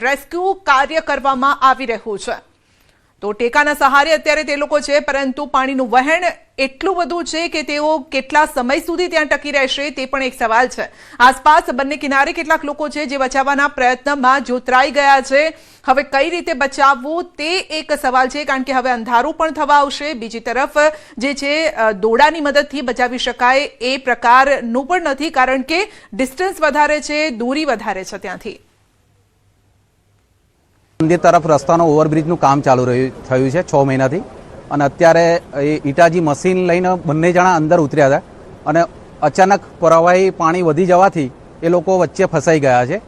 Rescue કાર્ય કરવામાં આવી રહ્યું છે। તો ટેકાના સહારે અત્યારે તે લોકો છે, પરંતુ પાણીનું વહેણ એટલું બધું છે કે તેઓ કેટલા સમય સુધી ત્યાં ટકી રહેશે તે પણ એક સવાલ છે। આસપાસ બંને કિનારે કેટલાક લોકો છે જે બચાવવાના પ્રયત્નમાં જોતરાઈ ગયા છે। હવે કઈ રીતે બચાવવું તે એક સવાલ છે, કારણ કે હવે અંધારું પણ થવા આવશે। બીજી તરફ જે છે દોડાની મદદથી બચાવી શકાય એ પ્રકારનું પણ નથી, કારણ કે ડિસ્ટન્સ વધારે છે, દૂરી વધારે છે ત્યાંથી। મંદિર તરફ રસ્તાનો ઓવરબ્રિજનું કામ ચાલુ થયું છે 6 મહિનાથી, અને અત્યારે ઈટાજી મશીન લઈને બંને જણા અંદર ઉતર્યા હતા અને અચાનક પ્રવાહી પાણી વધી જવાથી એ લોકો વચ્ચે ફસાઈ ગયા છે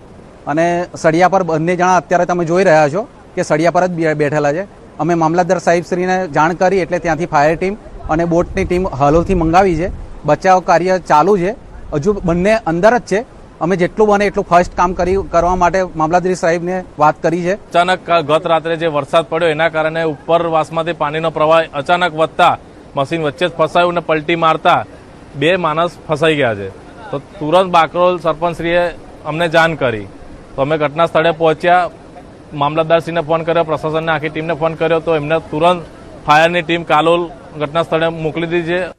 અને સળિયા પર બંને જણા અત્યારે તમે જોઈ રહ્યા છો કે સળિયા પર જ બેઠેલા છે। અમે મામલતદાર સાહેબશ્રીને જાણ કરી એટલે ત્યાંથી ફાયર ટીમ અને બોટની ટીમ હાલોલથી મંગાવી છે। બચાવ કાર્ય ચાલુ છે, હજુ બંને અંદર જ છે। અમે જેટલું બને એટલું ફર્સ્ટ કામ કરવા માટે મામલતદાર સાહેબને વાત કરી છે। અચાનક ગત રાત્રે જે વરસાદ પડ્યો એના કારણે ઉપરવાસમાંથી પાણીનો પ્રવાહ અચાનક વધતા મશીન વચ્ચે જ ફસાયું અને પલટી મારતા 2 માણસ ફસાઈ ગયા છે। તો તુરંત બાકરોલ સરપંચશ્રીએ અમને જાણ કરી, તો અમે ઘટના સ્થળે પહોંચ્યા, મામલતદારશ્રીને ફોન કર્યો, પ્રશાસનને આખી ટીમને ફોન કર્યો, તો એમને તુરંત ફાયરની ટીમ કાલોલ ઘટના સ્થળે મોકલી દીધી છે।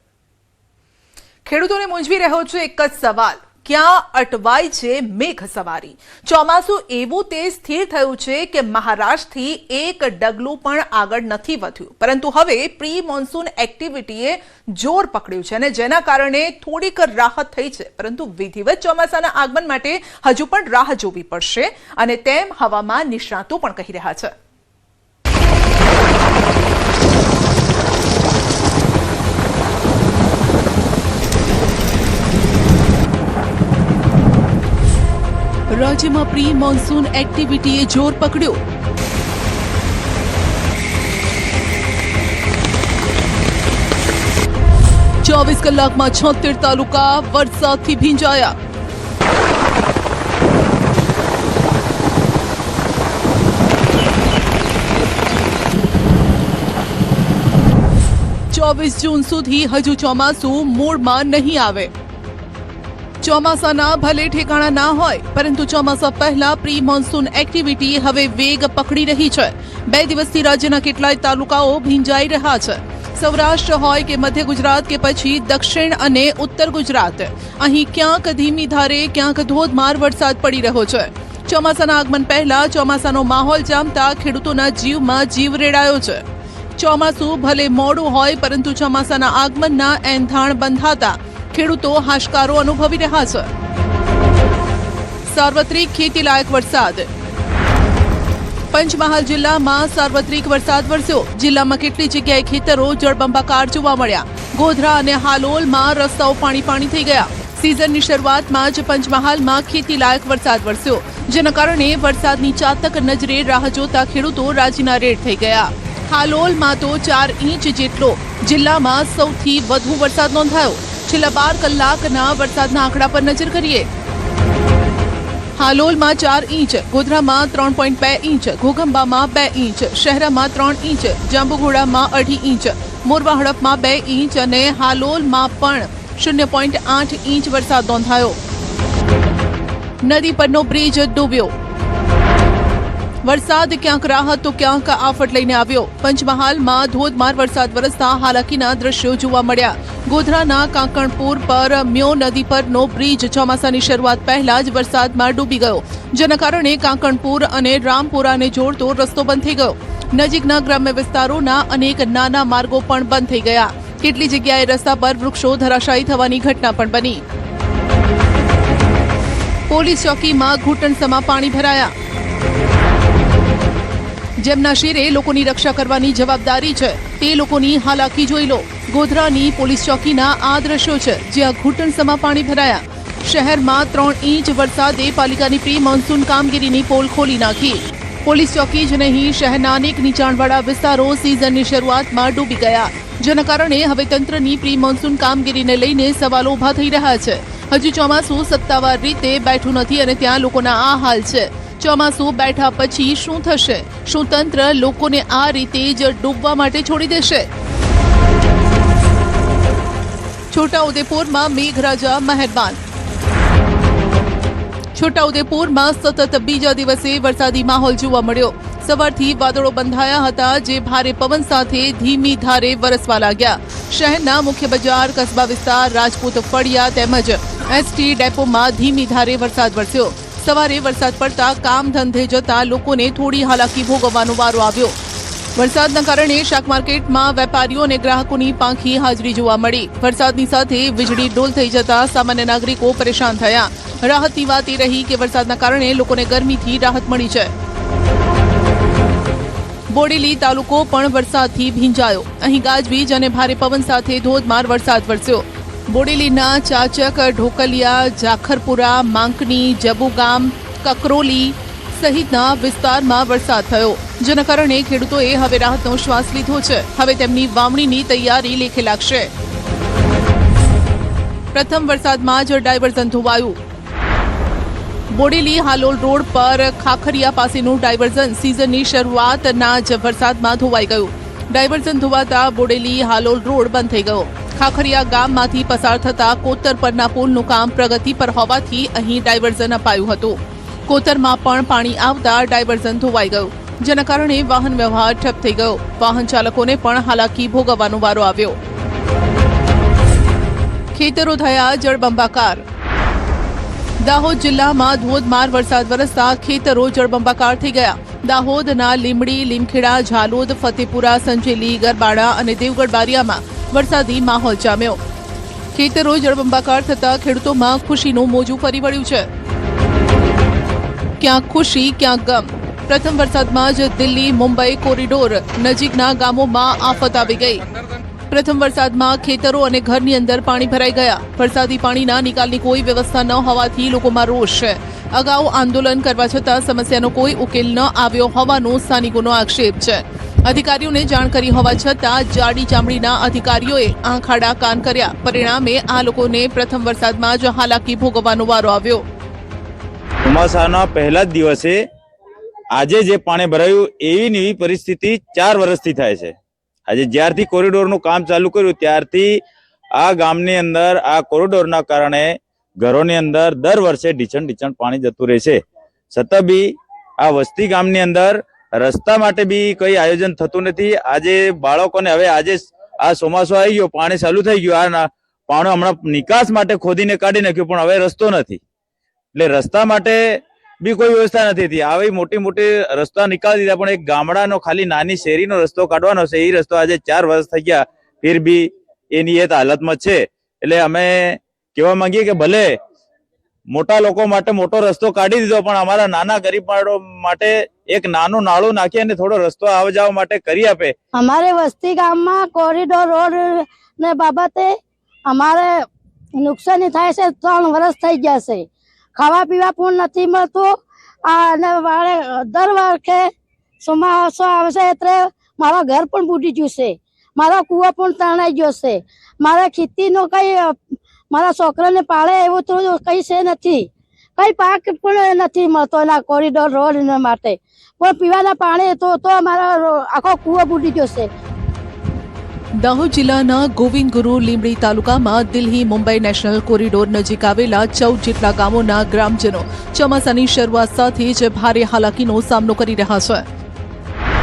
ખેડૂતોને મૂંઝવી રહ્યો છે એક જ સવાલ, ક્યાં અટવાય છે મેઘ સવારી? ચોમાસું એવું તે સ્થિર થયું છે કે મહારાષ્ટ્રથી એક ડગલું પણ આગળ નથી વધ્યું, પરંતુ હવે પ્રી મોન્સૂન એક્ટિવિટીએ જોર પકડ્યું છે અને જેના કારણે થોડીક રાહત થઈ છે, પરંતુ વિધિવત ચોમાસાના આગમન માટે હજુ પણ રાહ જોવી પડશે અને તેમ હવામાન નિષ્ણાતો પણ કહી રહ્યા છે। રાજ્યમાં પ્રી મોન્સૂન એક્ટિવિટીએ જોર પકડ્યો। ચોવીસ કલાકમાં 76 તાલુકા વરસાદથી ભીંજાયા। જૂન સુધી હજુ ચોમાસું મૂળમાં નહીં આવે। ચોમાસાના ભલે ઠેકાણા ના હોય, પરંતુ ચોમાસા પહેલા પ્રી મોન્સૂન એક્ટિવિટી હવે વેગ પકડી રહી છે। 2 દિવસથી રાજ્યના કેટલાય તાલુકાઓ ભીંજાઈ રહ્યા છે। સૌરાષ્ટ્ર હોય કે મધ્ય ગુજરાત કે પછી દક્ષિણ અને ઉત્તર ગુજરાત, અહીં ક્યાંક ધીમી ધારે ક્યાંક ધોધમાર વરસાદ પડી રહ્યો છે। ચોમાસાના આગમન પહેલા ચોમાસાનો માહોલ જામતા ખેડૂતોના જીવમાં જીવ રેડાયો છે। ચોમાસું ભલે મોડું હોય, પરંતુ ચોમાસાના આગમનના એંધાણ બંધાતા ખેડૂતો હાશકારો અનુભવી રહ્યા છે। સાર્વત્રિક ખેતીલાયક વરસાદ। પંચમહાલ જિલ્લામાં સાર્વત્રિક વરસાદ વરસ્યો। જિલ્લામાં કેટલી જગ્યાએ ખેતરો જળબંબાકાર જોવા મળ્યા। ગોધરા અને હાલોલમાં રસ્તાઓ પાણી થઈ ગયા। સિઝનની શરૂઆતમાં જ પંચમહાલમાં ખેતીલાયક વરસાદ વરસ્યો, જેના કારણે વરસાદની ચાતક નજરે રાહ જોતા ખેડૂતો રાજીના રેડ થઈ ગયા। હાલોલમાં તો 4 ઇંચ જેટલો જિલ્લામાં સૌથી વધુ વરસાદ નોંધાયો। છેલ્લા 12 કલાકના વરસાદના આંકડા પર નજર કરીએ। હાલોલમાં 4 ઇંચ, ગોધરામાં 3.2 ઇંચ, ઘોઘંબામાં 2 ઇંચ, શહેરામાં 3 ઇંચ, જાંબુઘોડામાં 2.5 ઇંચ, મોરવા હડપમાં 2 ઇંચ અને હાલોલમાં પણ 0.8 ઇંચ વરસાદ નોંધાયો। નદી પરનો બ્રિજ ડૂબ્યો। વરસાદ ક્યાંક રાહત તો ક્યાંક આફત લઈને આવ્યો। પંચમહાલમાં ધોધમાર વરસાદ વરસતા હાલાકીના દ્રશ્યો જોવા મળ્યા। ગોધરાના કાંકણપુર પર મ્યો નદી પરનો બ્રિજ ચોમાસાની શરૂઆત પહેલા જ વરસાદમાં ડૂબી ગયો, જેના કારણે કાંકણપુર અને રામપુરાને જોડતો રસ્તો બંધ થઈ ગયો। નજીકના ગ્રામ્ય વિસ્તારોના અનેક નાના માર્ગો પણ બંધ થઈ ગયા। કેટલી જગ્યાએ રસ્તા પર વૃક્ષો ધરાશાયી થવાની ઘટના પણ બની। પોલીસ ચોકીમાં ઘૂંટણસમા પાણી ભરાયા। જેમના શિરે લોકોની રક્ષા કરવાની જવાબદારી છે તે લોકોની હાલાકી જોઈ લો। ગોધરાની પોલીસ ચોકીના આ દ્રશ્યો છે, જ્યાં ઘૂંટણસમા પાણી ભરાયા। શહેરમાં 3 ઇંચ વરસાદે પાલિકાની પ્રી મોન્સૂન કામગીરીની પોલ ખોલી નાખી। પોલીસ ચોકી જ નહીં, શહેરના અનેક નીચાણવાળા વિસ્તારો સિઝનની શરૂઆતમાં ડૂબી ગયા, જેના કારણે હવે તંત્રની પ્રી મોન્સૂન કામગીરીને લઈને સવાલો ઊભા થઈ રહ્યા છે। હજુ ચોમાસું સત્તાવાર રીતે બેઠું નથી અને ત્યાં લોકોના આ હાલ છે। ચોમાસું બેઠા પછી શું થશે? શું તંત્ર લોકોને આ રીતે જ ડૂબવા માટે છોડી દેશે? છોટાઉદેપુરમાં મેઘરાજા મહેરબાન। છોટાઉદેપુરમાં સતત બીજા દિવસે વરસાદી માહોલ જોવા મળ્યો. સવારથી વાદળો બંધાયા હતા, જે ભારે પવન સાથે ધીમી ધારે વરસવા લાગ્યા. શહેરના મુખ્ય બજાર, કસ્બા વિસ્તાર, રાજપૂત ફળિયા તેમજ એસટી ડેપોમાં ધીમી ધારે વરસાદ વરસ્યો. સવારે વરસાદ પડતા કામ ધંધે જતા લોકોને થોડી હાલાકી ભોગવવાનો વારો આવ્યો. વરસાદના કારણે શાક માર્કેટમાં વેપારીઓ અને ગ્રાહકોની પાંખી હાજરી જોવા મળી. વરસાદની સાથે વીજળી ડોલ થઈ જતા સામાન્ય નાગરિકો પરેશાન થયા. રાહતની વાત એ રહી કે વરસાદના કારણે લોકોને ગરમીથી રાહત મળી છે. બોડેલી તાલુકો પણ વરસાદથી ભીંજાયો. અહીં ગાજવીજ અને ભારે પવન સાથે ધોધમાર વરસાદ વરસ્યો. બોડેલીના ચાચક, ઢોકલિયા, જાખરપુરા, માંકની, જબુગામ, કકરોલી સહિતના વિસ્તારમાં વરસાદ થયો, જેના કારણે ખેડૂતોએ હવે રાહતનો શ્વાસ લીધો છે. હવે તેમની વાવણીની તૈયારી લેખે લાગશે. પ્રથમ વરસાદમાં જ ડાયવર્ઝન ધોવાયું. બોડેલી હાલોલ રોડ પર ખાખરિયા પાસેનું ડાયવર્ઝન સિઝનની શરૂઆતના જ વરસાદમાં ધોવાઈ ગયું. ડાયવર્ઝન ધોવાતા બોડેલી હાલોલ રોડ બંધ થઈ ગયો. ખાખરિયા ગામમાંથી પસાર થતા કોતર પરના પુલનું કામ પ્રગતિ પર હોવાથી અહીં ડાયવર્ઝન અપાયું હતું. કોતરમાં પણ પાણી આવતા ડાયવર્ઝન ધોવાઈ ગયું, જેના કારણે વાહન વ્યવહાર ઠપ થઈ ગયો. વાહન ચાલકોને પણ હાલાકી ભોગવવાનો વારો આવ્યો. ખેતરો થયા જળબંબાકાર. દાહોદ જિલ્લામાં ધોધમાર વરસાદ વરસતા ખેતરો જળબંબાકાર થઈ ગયા. દાહોદના લીમડી, લીમખેડા, ઝાલોદ, ફતેપુરા, સંજેલી, ગરબાડા અને દેવગઢ બારિયામાં વરસાદી માહોલ જામ્યો. ખેતરો જળબંબાકાર થતા ખેડૂતોમાં ખુશીનું મોજું ફરી વળ્યું છે. ક્યાંક ખુશી, ક્યાંક ગમ. પ્રથમ વરસાદમાં જ દિલ્હી મુંબઈ કોરિડોર નજીકના ગામોમાં આફત આવી ગઈ. પ્રથમ વરસાદમાં ખેતરો અને ઘરની અંદર પાણી ભરાઈ ગયા. વરસાદી પાણીના નિકાલની કોઈ વ્યવસ્થા ન હોવાથી લોકોમાં રોષ છે. અગાઉ આંદોલન કરવા છતાં સમસ્યાનો કોઈ ઉકેલ ન આવ્યો હોવાનો સ્થાનિકોનો આક્ષેપ છે. અધિકારીઓને જાણ કરી હોવા છતાં જાડી ચામડીના અધિકારીઓએ આંખ આડા કાન કર્યા. પરિણામે આ લોકોને પ્રથમ વરસાદમાં જ હાલાકી ભોગવવાનો વારો આવ્યો. ચોમાસાના પહેલા જ દિવસે આજે જે પાણી ભરાયું એવી ને એવી પરિસ્થિતિ 4 વર્ષથી થાય છે. આજે જ્યારથી કોરિડોરનું કામ ચાલુ કર્યું ત્યારથી આ ગામની અંદર આ કોરિડોરના કારણે ઘરોની અંદર દર વર્ષે ઢીચણ પાણી જતું રહે છે. છતાં બી આ વસ્તી ગામની અંદર રસ્તા માટે બી કઈ આયોજન થતું નથી. આજે બાળકોને હવે આજે આ ચોમાસું આવી ગયો, પાણી ચાલુ થઈ ગયું, આ પાણી હમણાં નિકાસ માટે ખોદીને કાઢી નાખ્યું, પણ હવે રસ્તો નથી. એટલે રસ્તા માટે બી કોઈ વ્યવસ્થા નથી થઈ. આવી મોટી મોટી રસ્તા નીકાળી દીધા, પણ એક ગામડાનો ખાલી નાની શેરીનો રસ્તો કાઢવાનો છે, એ રસ્તો આજે 4 વર્ષ થઈ ગયા ફિર બી એની એ હાલતમાં છે. એટલે અમે કહેવા માંગીએ કે ભલે મોટા લોકો માટે મોટો રસ્તો કાઢી દીધો, પણ અમારા નાના ગરીબ માટે એક નાનું નાળું નાખી અને થોડો રસ્તો આવવા જવા માટે કરી આપે. અમારે વસ્તી ગામમાં કોરિડોર રોડ ને બાબતે અમારે નુકસાની થાય છે. 3 વર્ષ થઈ ગયા છે. ખાવા પીવા પણ નથી મળતું. અને દર વર્ષે ચોમાસો આવશે એટલે મારા ઘર પણ બુડી ગયું છે, મારા કૂવો પણ તણાઈ ગયો છે. મારા ખેતીનો કઈ મારા છોકરાને પાળે એવું તો કઈ છે નથી. કઈ પાક પણ નથી મળતો એના કોરિડોર રોડ માટે. પણ પીવાના પાણી તો અમારા આખો કૂવો બુડી ગયો છે. દાહોદ જિલ્લાના ગોવિંદગુરુ લીંબડી તાલુકામાં દિલ્હી મુંબઈ નેશનલ કોરિડોર નજીક આવેલા 14 જેટલા ગામોના ગ્રામજનો ચોમાસાની શરૂઆત સાથે જ ભારે હાલાકીનો સામનો કરી રહ્યા છે.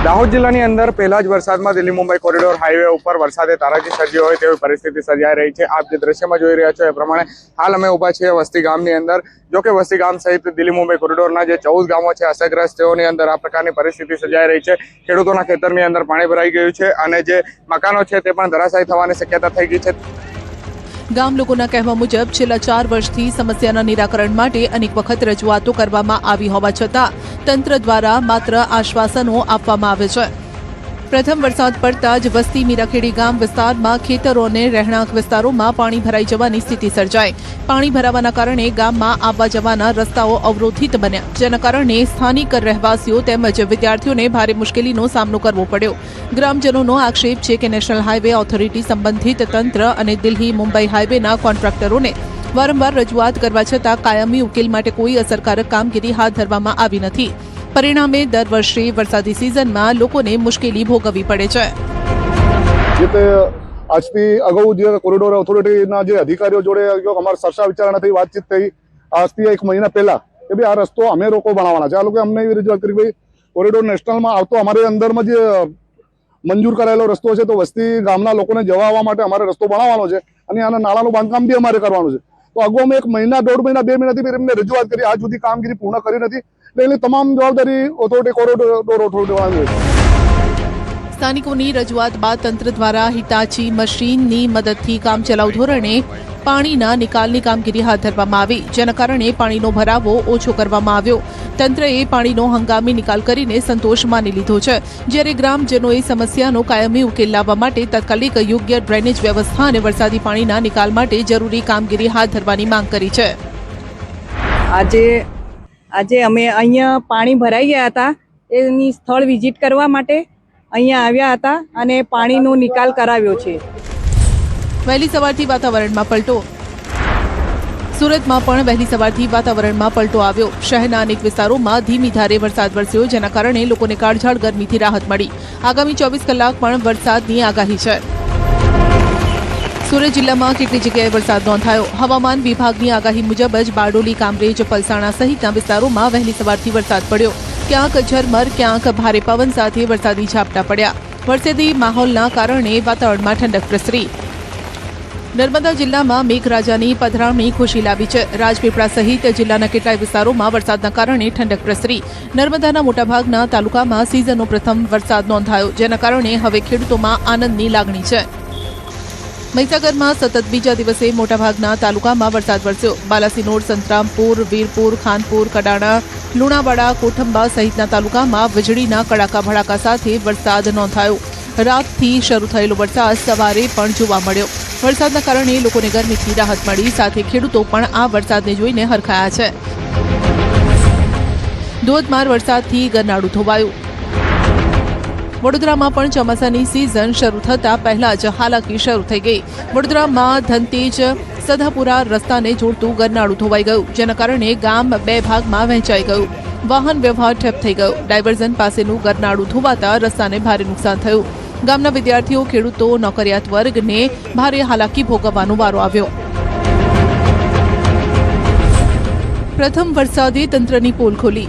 દાહોદ જિલ્લાની અંદર પહેલા જ વરસાદમાં દિલ્હી મુંબઈ કોરિડોર હાઈવે ઉપર વરસાદે તારાજી સર્જી હોય તેવી પરિસ્થિતિ સર્જાઈ રહી છે. આપ જે દ્રશ્યમાં જોઈ રહ્યા છો એ પ્રમાણે હાલ અમે ઊભા છીએ વસ્તી ગામની અંદર. જો કે વસ્તી ગામ સહિત દિલ્હી મુંબઈ કોરિડોરના જે 14 ગામો છે અસરગ્રસ્ત, તેઓની અંદર આ પ્રકારની પરિસ્થિતિ સર્જાઈ રહી છે. ખેડૂતોના ખેતરની અંદર પાણી ભરાઈ ગયું છે અને જે મકાનો છે તે પણ ધરાશાયી થવાની શક્યતા થઈ ગઈ છે. ગામ લોકોના કહેવા મુજબ છેલ્લા 4 વર્ષથી સમસ્યાના નિરાકરણ માટે અનેક વખત રજૂઆતો કરવામાં આવી હોવા છતાં તંત્ર દ્વારા માત્ર આશ્વાસનો આપવામાં આવે છે. પ્રથમ વરસાદ પડતા જ વસ્તી મીરાખેડી ગામ વિસ્તારમાં ખેતરો અને રહેણાંક વિસ્તારોમાં પાણી ભરાઈ જવાની સ્થિતિ સર્જાઈ. પાણી ભરાવાના કારણે ગામમાં આવવા જવાના રસ્તાઓ અવરોધિત બન્યા, જેના કારણે સ્થાનિક રહેવાસીઓ તેમજ વિદ્યાર્થીઓને ભારે મુશ્કેલીનો સામનો કરવો પડ્યો. ગ્રામજનોનો આક્ષેપ છે કે નેશનલ હાઈવે ઓથોરિટી સંબંધિત તંત્ર અને દિલ્હી મુંબઈ હાઈવેના કોન્ટ્રાક્ટરોને વારંવાર રજૂઆત કરવા છતાં કાયમી ઉકેલ માટે કોઈ અસરકારક કામગીરી હાથ ધરવામાં આવી નથી. પરિણામે દર વર્ષે વરસાદી સિઝનમાં લોકોને મુશ્કેલી ભોગવવી પડે છે. આજથી અગાઉ જે કોરિડોર ઓથોરિટીના જે અધિકારીઓ જોડે અમારા ચર્ચા વિચારણા થઈ, વાતચીત થઈ. આજથી 1 મહિના પહેલા કે ભાઈ આ રસ્તો અમે લોકો બનાવવાના છે. આ લોકો અમને એવી રજૂઆત કરી ભાઈ કોરિડોર નેશનલમાં આવતો અમારે અંદરમાં જે મંજૂર કરાયેલો રસ્તો છે તો વસ્તી ગામના લોકોને જવા આવવા માટે અમારે રસ્તો બનાવવાનો છે અને આના નાળાનું બાંધકામ બી અમારે કરવાનું છે. તો અગાઉ અમે 1 મહિના 1.5 મહિના 2 મહિનાથી એમને રજૂઆત કરી, આજ સુધી કામગીરી પૂર્ણ કરી નથી. એટલે એની તમામ જવાબદારી ઓથોરિટી કોરિડોર ઓથોરિટી છે. સ્થાનિકોની રજૂઆત બાદ તંત્ર દ્વારા હિટાચી મશીનની મદદથી કામચલાઉ ધોરણે પાણીના નિકાલની કામગીરી હાથ ધરવામાં આવી, જેના કારણે પાણીનો ભરાવો ઓછો કરવામાં આવ્યો. તંત્રએ પાણીનો હંગામી નિકાલ કરીને સંતોષ માની લીધો છે, જ્યારે ગ્રામજનોએ સમસ્યાનો કાયમી ઉકેલ લાવવા માટે તાત્કાલિક યોગ્ય ડ્રેનેજ વ્યવસ્થા અને વરસાદી પાણીના નિકાલ માટે જરૂરી કામગીરી હાથ ધરવાની માંગ કરી છે. આજે અમે અહીંયા પાણી ભરાઈ ગયા હતા, એની સ્થળ વિઝિટ કરવા માટે અહીંયા આવ્યા હતા અને પાણીનો નિકાલ કરાવ્યો છે. વહેલી સવારથી વાતાવરણમાં પલટો. સુરતમાં પણ વહેલી સવારથી વાતાવરણમાં પલટો આવ્યો. શહેરના અનેક વિસ્તારોમાં ધીમી ધારે વરસાદ વરસ્યો, જેના કારણે લોકોને કાળઝાળ ગરમીથી રાહત મળી. આગામી 24 કલાક પણ વરસાદની આગાહી છે. સુરત જિલ્લામાં કેટલી જગ્યાએ વરસાદ નોંધાયો. હવામાન વિભાગની આગાહી મુજબ જ બારડોલી, કામરેજ, પલસાણા સહિતના વિસ્તારોમાં વહેલી સવારથી વરસાદ પડ્યો. ક્યાંક ઝરમર, ક્યાંક ભારે પવન સાથે વરસાદી ઝાપટા પડ્યા. વરસાદી માહોલના કારણે વાતાવરણમાં ઠંડક પ્રસરી. નર્મદા જિલ્લામાં મેઘરાજાની પધરામણી ખુશી લાવી છે. રાજપીપળા સહિત જિલ્લાના કેટલાય વિસ્તારોમાં વરસાદના કારણે ઠંડક પ્રસરી. નર્મદાના મોટાભાગના તાલુકામાં સિઝનનો પ્રથમ વરસાદ નોંધાયો, જેના કારણે હવે ખેડૂતોમાં આનંદની લાગણી છે. મહીસાગરમાં સતત બીજા દિવસે મોટાભાગના તાલુકામાં વરસાદ વરસ્યો. બાલાસિનોર, સંતરામપુર, વીરપુર, ખાનપુર, કડાણા, લુણાવાડા, કોઠંબા સહિતના તાલુકામાં વીજળીના કડાકા ભડાકા સાથે વરસાદ નોંધાયો. રાતથી શરૂ થયેલો વરસાદ સવારે પણ જોવા મળ્યો. વરસાદના કારણે લોકોને ગરમીથી રાહત મળી, સાથે ખેડૂતો પણ આ વરસાદને જોઈને હરખાયા છે. ધોધમાર વરસાદથી ગરનાળું ધોવાયું. વડોદરામાં પણ ચોમાસાની સિઝન શરૂ થતા પહેલા જ હાલાકી શરૂ થઈ ગઈ. વડોદરામાં ધનતેજ સદાપુરા રસ્તાને જોડતું ગરનાળું ધોવાઈ ગયું, જેના કારણે ગામ 2 ભાગમાં વહેંચાઈ ગયું. વાહન વ્યવહાર ઠપ થઈ ગયો. ડાયવર્ઝન પાસેનું ગરનાળું ધોવાતા રસ્તાને ભારે નુકસાન થયું. ગામના વિદ્યાર્થીઓ, ખેડૂતો, નોકરિયાત વર્ગને ભારે હાલાકી ભોગવવાનો વારો આવ્યો. પ્રથમ વરસાદે તંત્રની પોલ ખોલી.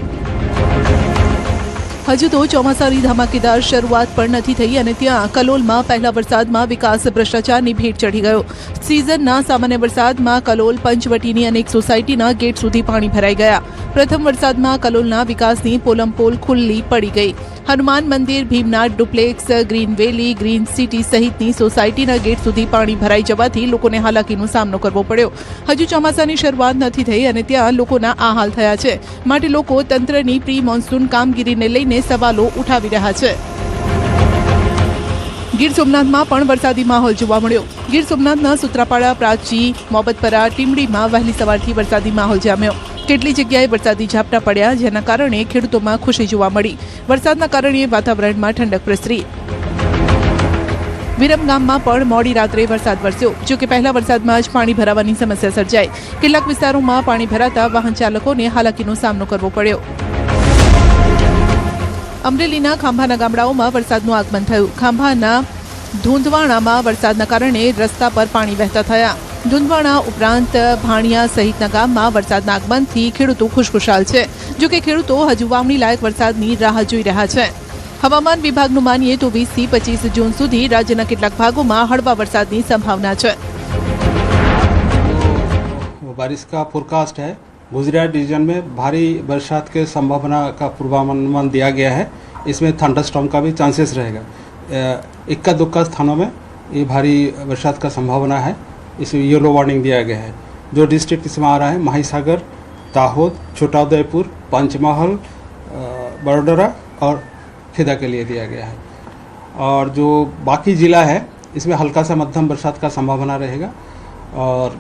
હજુ તો ચોમાસાની ધમાકેદાર શરૂઆત પણ નથી થઈ અને ત્યાં કલોલમાં પહેલા વરસાદમાં વિકાસ ભ્રષ્ટાચારની ભેટ ચઢી ગયો. સિઝનના સામાન્ય વરસાદમાં કલોલ પંચવટીની અનેક સોસાયટીના ગેટ સુધી પાણી ભરાઈ ગયા. પ્રથમ વરસાદમાં કલોલના વિકાસની પોલમપોલ ખુલ્લી પડી ગઈ. હનુમાન મંદિર, ભીમનાથ ડુપ્લેક્સ, ગ્રીન વેલી, ગ્રીન સિટી સહિતની સોસાયટીના ગેટ સુધી પાણી ભરાઈ જવાથી લોકોને હાલાકીનો સામનો કરવો પડ્યો. હજુ ચોમાસાની શરૂઆત નથી થઈ અને ત્યાં લોકોના આ હાલ થયા છે, માટે લોકો તંત્રની પ્રી મોન્સૂન કામગીરીને લઈને સવાલો ઉઠાવી રહ્યા છે. ગીર સોમનાથમાં પણ વરસાદી માહોલ જોવા મળ્યો. ગીર સોમનાથના સૂત્રાપાડા, પ્રાચી, મોબતપરા, ટીમડીમાં વહેલી સવારથી વરસાદી માહોલ જામ્યો. કેટલી જગ્યાએ વરસાદી ઝાપટા પડ્યા, જેના કારણે ખેડૂતોમાં ખુશી જોવા મળી. વરસાદના કારણે વાતાવરણમાં ઠંડક પ્રસરી. વિરમગામમાં પણ મોડી રાત્રે વરસાદ વરસ્યો. જોકે પહેલા વરસાદમાં જ પાણી ભરાવાની સમસ્યા સર્જાઈ. કેટલાક વિસ્તારોમાં પાણી ભરાતા વાહન ચાલકોને હાલાકીનો સામનો કરવો પડ્યો. અમરેલીના ખાંભાના ગામડાઓમાં વરસાદનું આગમન થયું. ખાંભાના ધુંધવાણામાં વરસાદના કારણે રસ્તા પર પાણી વહેતા થયા. ધુંધવાણા ઉપરાંત ભાણિયા સહિતના ગામમાં વરસાદના આગમનથી ખેડૂતો ખુશખુશાલ છે. જોકે ખેડૂતો હજુ વાવણી લાયક વરસાદની રાહ જોઈ રહ્યા છે. હવામાન વિભાગનું માનીએ તો 20 થી 25 જૂન સુધી રાજ્યના કેટલાક ભાગોમાં હળવા વરસાદની સંભાવના છે. बारिश का फोरकास्ट है. गुजरात रीजन में भारी बरसात के संभावना का पूर्वानुमान दिया गया है. इसमें थंडरस्टॉर्म का भी चांसेस रहेगा. इक्का दुक्का स्थानों में ये भारी बरसात का संभावना है. इसमें येलो वार्निंग दिया गया है. जो डिस्ट्रिक्ट इसमें आ रहा है महिसागर, दाहोद, छोटा उदयपुर, पंचमहल, बड़ोदरा और खेदा के लिए दिया गया है. और जो बाकी ज़िला है इसमें हल्का सा मध्यम बरसात का संभावना रहेगा. और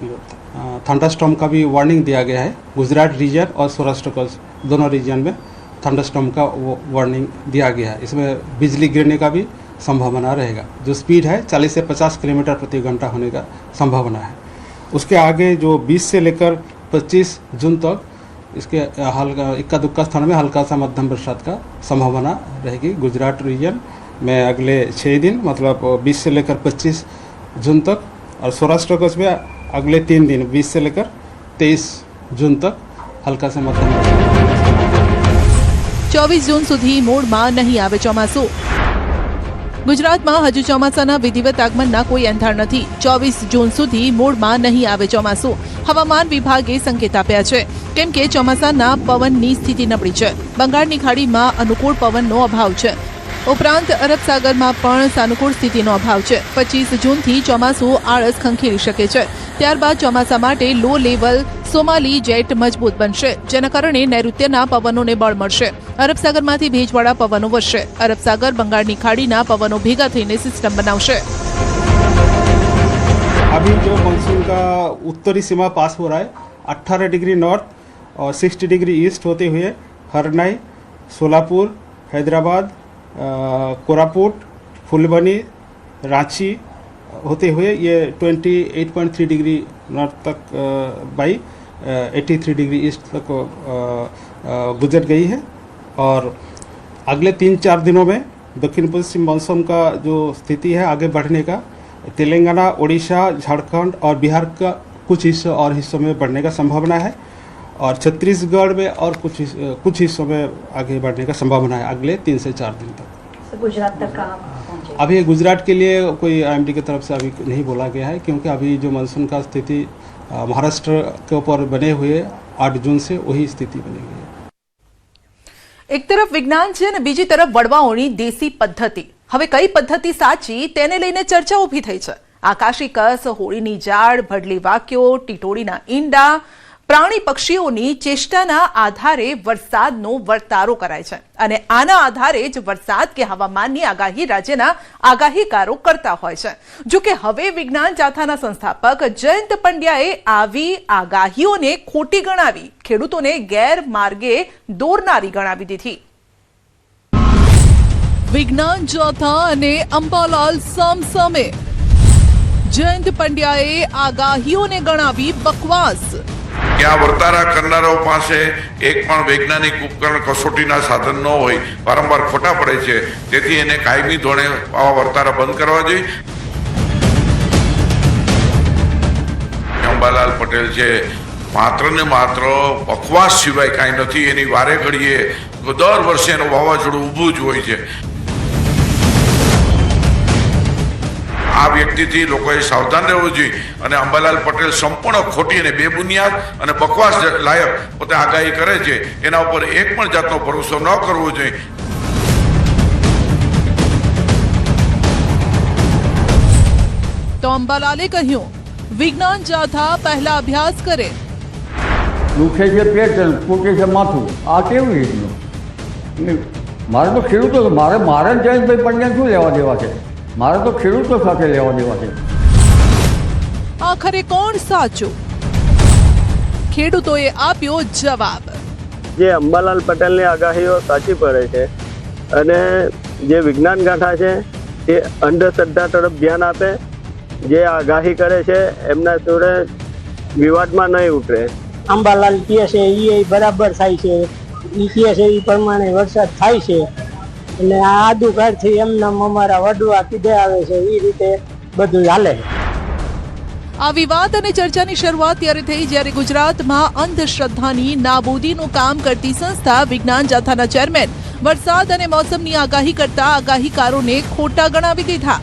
थंडरस्टॉर्म का भी वार्निंग दिया गया है. गुजरात रीजन और सौराष्ट्र कच्छ दोनों रीजन में थंडरस्टॉर्म का वार्निंग दिया गया है. इसमें बिजली गिरने का भी संभावना रहेगा. जो स्पीड है 40 से 50 किलोमीटर प्रति घंटा होने का संभावना है. उसके आगे जो 20 से लेकर 25 जून तक इसके हल्का इक्का दुक्का स्थान में हल्का सा मध्यम बरसात का संभावना रहेगी. गुजरात रीजन में अगले 6 दिन मतलब 20 से लेकर 25 जून तक और सौराष्ट्र कच्छ में अगले 3 दिन 20 से लेकर 23 जून तक हल्का से मध्यम बरसात। 24 जून સુધી મૂળમાં નહીં આવે ચોમાસું. ગુજરાતમાં હજુ ચોમાસાના વિધિવત આગમનના કોઈ એંધાણ નથી. 24 જૂન સુધી મૂળમાં નહીં આવે ચોમાસું. હવામાન વિભાગે સંકેત આપ્યા છે, કેમ કે ચોમાસાના પવનની સ્થિતિ નબળી છે. બંગાળની ખાડીમાં અનુકૂળ પવનનો અભાવ છે. ઉપરાંત અરબ સાગરમાં પણ સાનુકૂળ સ્થિતિનો અભાવ છે. 25 જૂનથી ચોમાસું આળસ ખંખેરી શકે છે. ત્યારબાદ ચોમાસા માટે લો લેવલ સોમાલી જેટ મજબૂત બનશે, જેના કારણે નૈઋત્યના પવનોને બળ મળશે. અરબ સાગરમાંથી ભેજવાળા પવનો વધશે. અરબ સાગર બંગાળની ખાડીના પવનો ભેગા થઈને સિસ્ટમ બનાવશે. अभी जो मानसून का उत्तरी सीमा पास हो रहा है 18 डिग्री नॉर्थ और 60 डिग्री ईस्ट होते हुए हरनाई, सोलापुर, हैदराबाद, कोरापुट, फुलबनी, रांची होते हुए ये 28.3 डिग्री नॉर्थ तक बाई 83 डिग्री ईस्ट तक गुजर गई है. और अगले 3-4 दिनों में दक्षिण पश्चिम मानसून का जो स्थिति है आगे बढ़ने का तेलंगाना, ओडिशा, झारखंड और बिहार का कुछ हिस्सों में बढ़ने का संभावना है. और छत्तीसगढ़ में और कुछ हिस्सों में आगे बढ़ने का संभावना है अगले 3 से 4 दिन तक. गुजरात तक कहाँ पहुँचे? अभी गुजरात के लिए कोई IMD की तरफ से अभी नहीं बोला गया है, क्योंकि अभी जो मानसून का स्थिति महाराष्ट्र के ऊपर बने हुए 8 जून से वही स्थिति बनी हुई है. એક તરફ વિજ્ઞાન છે અને બીજી તરફ વડવાઓની દેશી પદ્ધતિ. હવે કઈ પદ્ધતિ સાચી તેને લઈને ચર્ચા ઊભી થઈ છે. આકાશી કસ, હોળીની ઝાડ, ભડલી વાક્યો, ટીટોળીના ઈંડા, પ્રાણી પક્ષીઓની ચેષ્ટાના આધારે વરસાદનો વર્તારો કરાય છે અને આના આધારે જ વરસાદ કે હવામાનની આગાહી રાજ્યના આગાહીકારો કરતા હોય છે. જો કે હવે વિજ્ઞાન જાથાના સંસ્થાપક જયંત પંડ્યાએ આવી આગાહીઓને ખોટી ગણાવી ખેડૂતોને ગેરમાર્ગે દોરનારી ગણાવી દીધી. વિજ્ઞાન જાથા અને અંબાલાલ સામસામે. જયંત પંડ્યાએ આગાહીઓને ગણાવી બકવાસ. ત્યાં વર્તારા કરનારાઓ પાસે એક પણ વૈજ્ઞાનિક ઉપકરણ કસોટીના સાધન ન હોય, વારંવાર ખોટા પડે છે. તેથી એને કાયમી ધોરણે આવા વર્તારા બંધ કરવા જોઈએ. અંબાલાલ પટેલ છે માત્ર ને માત્ર બકવાસ સિવાય કાંઈ નથી. એની વારે ઘડીએ દર વર્ષે એનું વાવાઝોડું ઊભું જ હોય છે. આ વ્યક્તિથી લોકોએ સાવધાન રહેવું જોઈએ અને અંબાલાલ પટેલ સંપૂર્ણ ખોટી અને બેબુનિયાદ અને બકવાસ લાયક પોતે આગાહી કરે છે, એના ઉપર એક પણ જાતનો ભરોસો ન કરવો જોઈએ. તો અંબાલાલે કહ્યું, વિજ્ઞાન જાથા પહેલા અભ્યાસ કરે. દુખે છે પેટ, તૂટે છે માથું. આ કેવી રીતનું? મારે તો ખેડૂતો મારે જયંતભાઈ પંડ્યાને શું લેવા દેવા છે? મારે તો ખેડૂતો સાથે લેવા દેવા છે. આખરે કોણ સાચું? ખેડૂતોએ આપ્યો જવાબ. જે અંબાલાલ પટેલની આગાહીઓ સાચી પડે છે અને જે વિજ્ઞાન ગાથા છે તે અંધશ્રદ્ધા તરફ ધ્યાન આપે, જે આગાહી કરે છે એમના જોડે વિવાદમાં નહીં ઉતરે. અંબાલાલ કહે છે એ બરાબર થાય છે, એ કહે છે એ પ્રમાણે વરસાદ થાય છે અને આ આદુકાળથી એમના અમારા વડવા કીધે આવે છે એ રીતે બધું ચાલે છે. આ વિવાદ અને ચર્ચાની શરૂઆત ત્યારે થઈ જ્યારે ગુજરાતમાં અંધશ્રદ્ધાની નાબૂદીનું કામ કરતી સંસ્થા વિજ્ઞાન જાથાના ચેરમેન વરસાદ અને મોસમની આગાહી કરતા આગાહીકારોને ખોટા ગણાવી દીધા.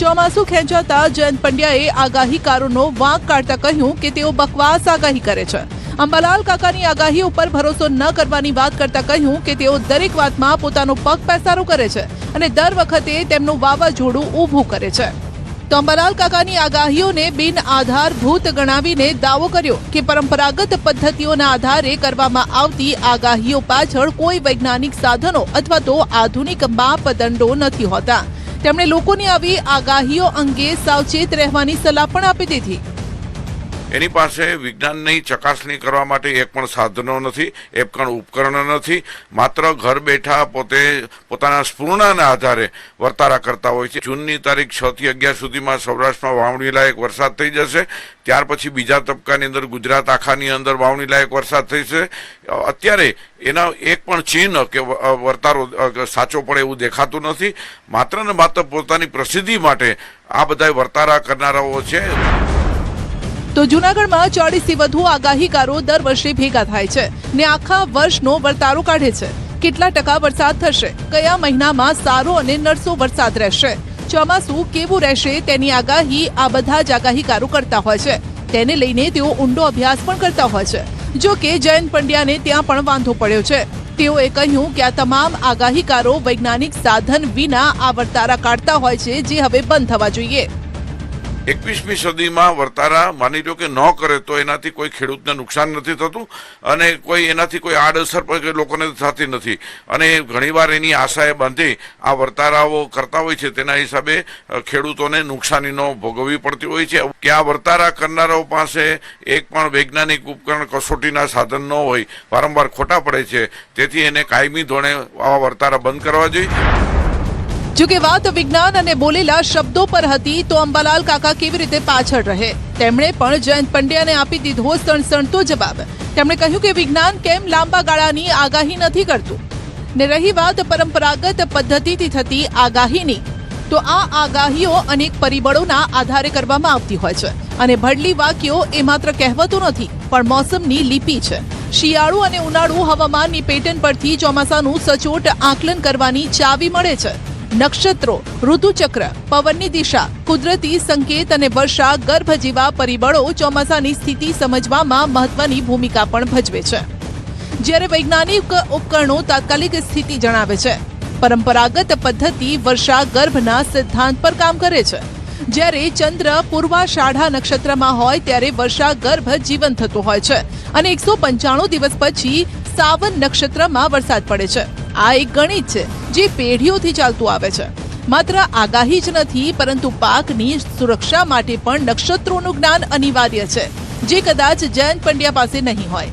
ચોમાસું ખેંચાતા જયંત પંડ્યાએ આગાહીકારોનો વાંક કાઢતા કહ્યું કે તેઓ બકવાસ આગાહી કરે છે. અંબાલાલ કાકાની આગાહી ઉપર ભરોસો ન કરવાની વાત કરતા કહ્યું કે તેઓ દરેક વાતમાં પોતાનો પગ પેસારો કરે છે અને દર વખતે તેમનું વાવાઝોડું ઊભું કરે છે. તો અંબાલાલ કાકાની આગાહીઓને બિન આધારભૂત ગણાવીને દાવો કર્યો કે પરંપરાગત પદ્ધતિઓના આધારે કરવામાં આવતી આગાહીઓ પાછળ કોઈ વૈજ્ઞાનિક સાધનો અથવા તો આધુનિક માપદંડો નથી હોતા. તેમણે લોકોની આવી આગાહીઓ અંગે સાવચેત રહેવાની સલાહ પણ આપી દીધી. એની પાસે વિજ્ઞાનની ચકાસણી કરવા માટે એક પણ સાધનો નથી, એક પણ ઉપકરણ નથી. માત્ર ઘર બેઠા પોતે પોતાના સ્ફૂર્ણાના આધારે વર્તારા કરતા હોય છે. જૂનની તારીખ 6 થી 11 સુધીમાં સૌરાષ્ટ્રમાં વાવણી લાયક વરસાદ થઈ જશે. ત્યાર પછી બીજા તબક્કાની અંદર ગુજરાત આખાની અંદર વાવણી લાયક વરસાદ થશે. અત્યારે એના એક પણ ચિહ્ન કે વર્તારો સાચો પડે એવું દેખાતું નથી. માત્ર ને માત્ર પોતાની પ્રસિદ્ધિ માટે આ બધા વર્તારા કરનારાઓ છે. તો જૂનાગઢમાં 40 થી વધુ આગાહીકારો દર વર્ષે ભેગા થાય છે ને આખા વર્ષનો વર્તારો કાઢે છે. કેટલા ટકા વરસાદ થશે, કયા મહિનામાં સારો અને નરસો વરસાદ રહેશે, ચોમાસું કેવું રહેશે તેની આગાહી આ બધા જ આગાહીકારો કરતા હોય છે. તેને લઈને તેઓ ઊંડો અભ્યાસ પણ કરતા હોય છે. જો કે જયંત પંડ્યાને ત્યાં પણ વાંધો પડ્યો છે. તેઓએ કહ્યું કે આ તમામ આગાહીકારો વૈજ્ઞાનિક સાધન વિના આ વર્તારા કાઢતા હોય છે, જે હવે બંધ થવા જોઈએ. 21મી સદીમાં વર્તારા માની લો કે ન કરે તો એનાથી કોઈ ખેડૂતને નુકસાન નથી થતું અને કોઈ એનાથી કોઈ આડઅસર પણ લોકોને થતી નથી. અને ઘણીવાર એની આશાએ બાંધી આ વર્તારાઓ કરતા હોય છે, તેના હિસાબે ખેડૂતોને નુકસાનીનો ભોગવવી પડતી હોય છે. કે આ વર્તારા કરનારાઓ પાસે એક પણ વૈજ્ઞાનિક ઉપકરણ કસોટીના સાધન ન હોય, વારંવાર ખોટા પડે છે. તેથી એને કાયમી ધોરણે આવા વર્તારા બંધ કરવા જોઈએ. જોકે વાત વિજ્ઞાન અને બોલેલા શબ્દો પર હતી તો અંબાલાલ કાકા કેવી રીતે પાછળ રહે? તેમણે પણ જયંત પંડ્યાને આપી દીધો સણસણતો જવાબ. તેમણે કહ્યું કે વિજ્ઞાન કેમ લાંબા ગાળાની આગાહી નથી કરતું. ને રહી વાત પરંપરાગત પદ્ધતિથી થતી આગાહીની, તો આ આગાહીઓ અનેક પરિબળોના આધારે કરવામાં આવતી હોય છે. અને ભડલી વાક્યો એ માત્ર કહેવતો નથી, પણ મોસમની લિપિ છે. શિયાળુ અને ઉનાળુ હવામાનની પેટર્ન પરથી ચોમાસાનું સચોટ આકલન કરવાની ચાવી મળે છે. નક્ષત્રો, ઋતુચક્ર, પવનની દિશા, કુદરતી સંકેત અને વર્ષા ગર્ભ જેવા પરિબળો ચોમાસાની સ્થિતિ સમજવામાં મહત્વની ભૂમિકા પણ ભજવે છે. જ્યારે વૈજ્ઞાનિક ઉપકરણો તાત્કાલિક સ્થિતિ જણાવે છે, પરંપરાગત પદ્ધતિ વર્ષા ગર્ભના સિદ્ધાંત પર કામ કરે છે. જ્યારે ચંદ્ર પૂર્વાષાઢા નક્ષત્રમાં હોય ત્યારે વર્ષા ગર્ભ જીવન થતો હોય છે અને 195 દિવસ પછી સાવન નક્ષત્રમાં વરસાદ પડે છે. આ એક ગણિત છે જે પેઢીઓથી ચાલતું આવે છે. માત્ર આગાહી જ નથી, પરંતુ પાકની સુરક્ષા માટે પણ નક્ષત્રોનું જ્ઞાન અનિવાર્ય છે, જે કદાચ જયંત પંડ્યા પાસે નહીં હોય.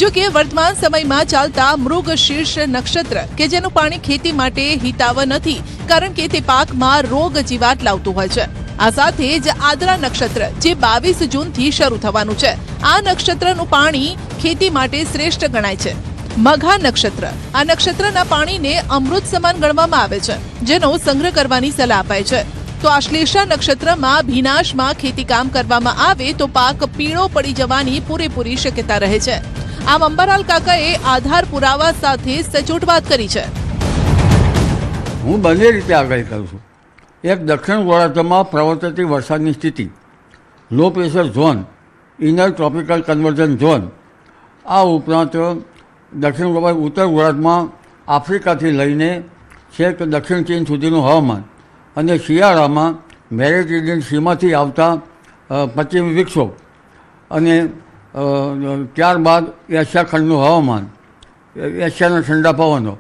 જો કે વર્તમાન સમયમાં ચાલતા મૃગશીર્ષ નક્ષત્ર કે જેનું પાણી ખેતી માટે હિતાવ નથી, કારણ કે તે પાકમાં રોગ જીવાત લાવતું હોય છે. આ સાથે જ આદ્રા નક્ષત્ર જે 22 જૂનથી શરૂ થવાનું છે, આ નક્ષત્રનું પાણી ખેતી માટે શ્રેષ્ઠ ગણાય છે. મઘા નક્ષત્ર, આ નક્ષત્રના પાણીને અમૃત સમાન ગણવામાં આવે છે, જેનો સંગ્રહ કરવાની સલાહ અપાય છે. તો આશ્લેષા નક્ષત્રમાં ભીનાશમાં ખેતીકામ કરવામાં આવે તો પાક પીળો પડી જવાની પૂરેપૂરી શક્યતા રહે છે. આમ અંબાલાલ કાકાએ આધાર પુરાવા સાથે સચોટ વાત કરી છે. હું બંને રીતે આગાહી કરું છું. એક દક્ષિણ ગોળાર્ધમાં પ્રવર્તતી વરસાદની સ્થિતિ, low pressure zone, inner tropical conversion zone. આ ઉપરાંત દક્ષિણ ઉત્તર ગોળાર્ધમાં આફ્રિકાથી લઈને છેક દક્ષિણ ચીન સુધીનું હવામાન અને શિયાળામાં મેડિટેરિયન સીમાથી આવતા પશ્ચિમી વિક્ષોભ અને ત્યારબાદ એશિયા ખંડનું હવામાન, એશિયાના ઠંડા પવનો,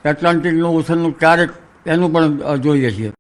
એટલાન્ટિકનું ઓશનનું ક્યારેક એનું પણ જોઈએ છીએ.